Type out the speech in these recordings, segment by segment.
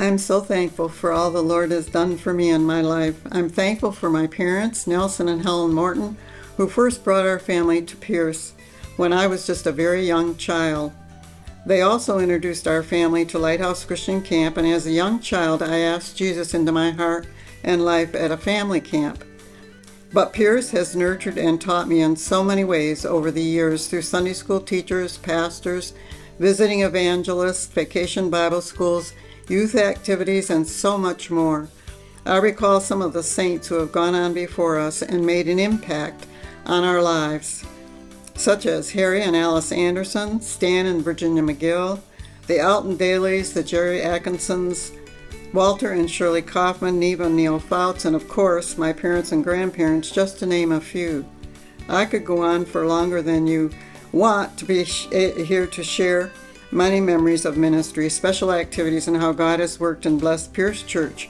I'm so thankful for all the Lord has done for me in my life. I'm thankful for my parents, Nelson and Helen Morton, who first brought our family to Pearce when I was just a very young child. They also introduced our family to Lighthouse Christian Camp, and as a young child, I asked Jesus into my heart and life at a family camp. But Pearce has nurtured and taught me in so many ways over the years through Sunday school teachers, pastors, visiting evangelists, vacation Bible schools, youth activities, and so much more. I recall some of the saints who have gone on before us and made an impact on our lives, such as Harry and Alice Anderson, Stan and Virginia McGill, the Alton Dailies, the Jerry Atkinsons, Walter and Shirley Kaufman, Neva and Neil Fouts, and of course, my parents and grandparents, just to name a few. I could go on for longer than you want to be here to share many memories of ministry, special activities, and how God has worked and blessed Pearce Church,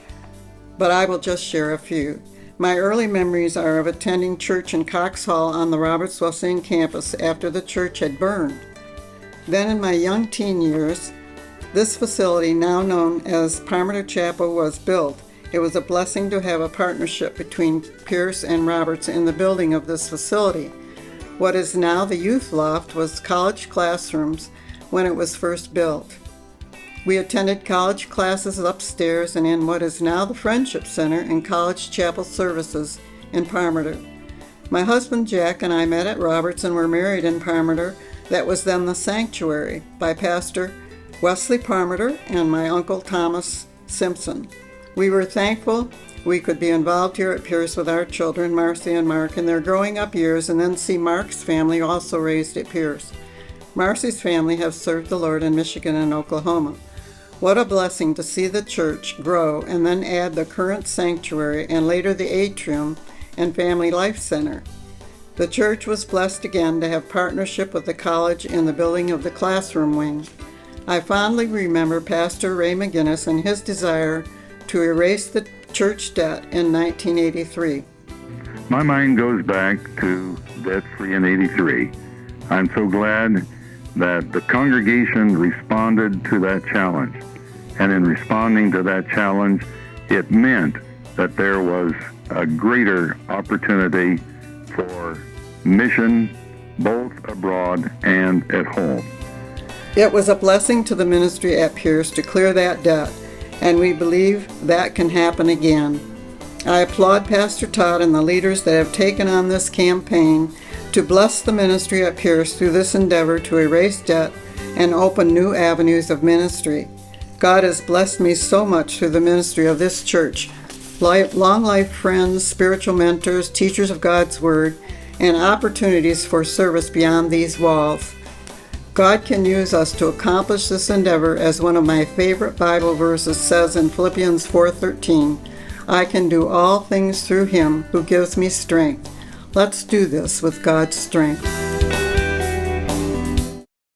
but I will just share a few. My early memories are of attending church in Cox Hall on the Roberts Wesleyan campus after the church had burned. Then in my young teen years, this facility, now known as Parmenter Chapel, was built. It was a blessing to have a partnership between Pearce and Roberts in the building of this facility. What is now the youth loft was college classrooms when it was first built. We attended college classes upstairs and in what is now the Friendship Center and College Chapel services in Parmenter. My husband Jack and I met at Roberts and were married in Parmenter. That was then the Sanctuary by Pastor Wesley Parmenter and my Uncle Thomas Simpson. We were thankful we could be involved here at Pearce with our children, Marcy and Mark, in their growing up years, and then see Mark's family also raised at Pearce. Marcy's family have served the Lord in Michigan and Oklahoma. What a blessing to see the church grow and then add the current sanctuary and later the atrium and Family Life Center. The church was blessed again to have partnership with the college in the building of the classroom wing. I fondly remember Pastor Ray McGinnis and his desire to erase the church debt in 1983. My mind goes back to debt-free in 83. I'm so glad that the congregation responded to that challenge. And in responding to that challenge, it meant that there was a greater opportunity for mission, both abroad and at home. It was a blessing to the ministry at Pearce to clear that debt, and we believe that can happen again. I applaud Pastor Todd and the leaders that have taken on this campaign to bless the ministry at Pearce through this endeavor to erase debt and open new avenues of ministry. God has blessed me so much through the ministry of this church. Long life friends, spiritual mentors, teachers of God's Word, and opportunities for service beyond these walls. God can use us to accomplish this endeavor, as one of my favorite Bible verses says in Philippians 4:13, I can do all things through Him who gives me strength. Let's do this with God's strength.